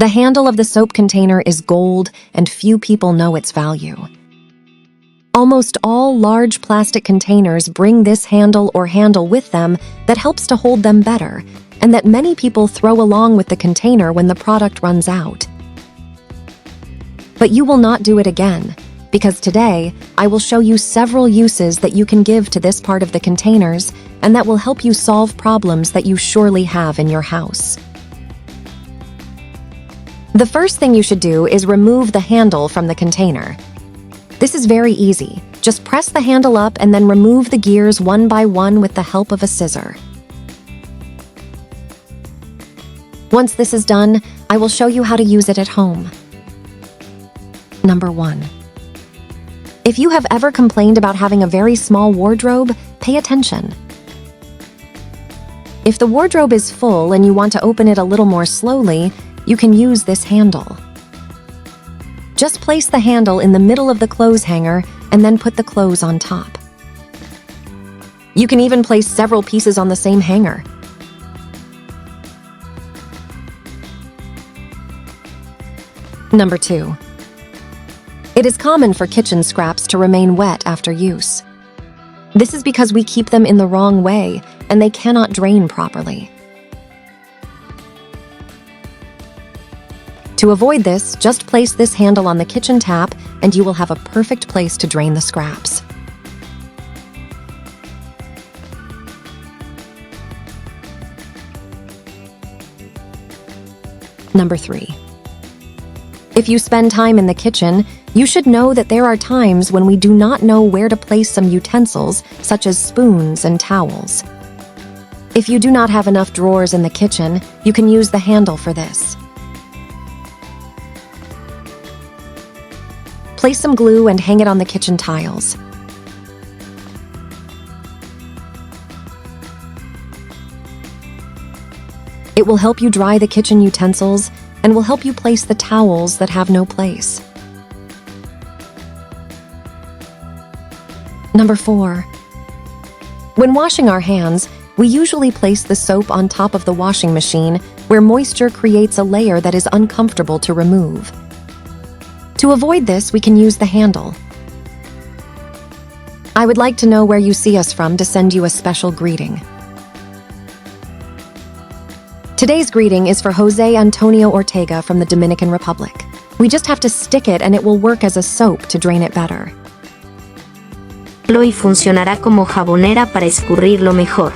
The handle of the soap container is gold, and few people know its value. Almost all large plastic containers bring this handle or handle with them that helps to hold them better, and that many people throw along with the container when the product runs out. But you will not do it again, because today I will show you several uses that you can give to this part of the containers, and that will help you solve problems that you surely have in your house. The first thing you should do is remove the handle from the container. This is very easy. Just press the handle up and then remove the gears one by one with the help of a scissor. Once this is done, I will show you how to use it at home. Number 1. If you have ever complained about having a very small wardrobe, pay attention. If the wardrobe is full and you want to open it a little more slowly, you can use this handle. Just place the handle in the middle of the clothes hanger and then put the clothes on top. You can even place several pieces on the same hanger. Number 2. It is common for kitchen scraps to remain wet after use. This is because we keep them in the wrong way and they cannot drain properly. To avoid this, just place this handle on the kitchen tap and you will have a perfect place to drain the scraps. Number 3. If you spend time in the kitchen, you should know that there are times when we do not know where to place some utensils, such as spoons and towels. If you do not have enough drawers in the kitchen, you can use the handle for this. Place some glue and hang it on the kitchen tiles. It will help you dry the kitchen utensils and will help you place the towels that have no place. Number 4. When washing our hands, we usually place the soap on top of the washing machine where moisture creates a layer that is uncomfortable to remove. To avoid this, we can use the handle. I would like to know where you see us from to send you a special greeting. Today's greeting is for Jose Antonio Ortega from the Dominican Republic. We just have to stick it and it will work as a soap to drain it better. Y funcionará como jabonera para escurrirlo mejor.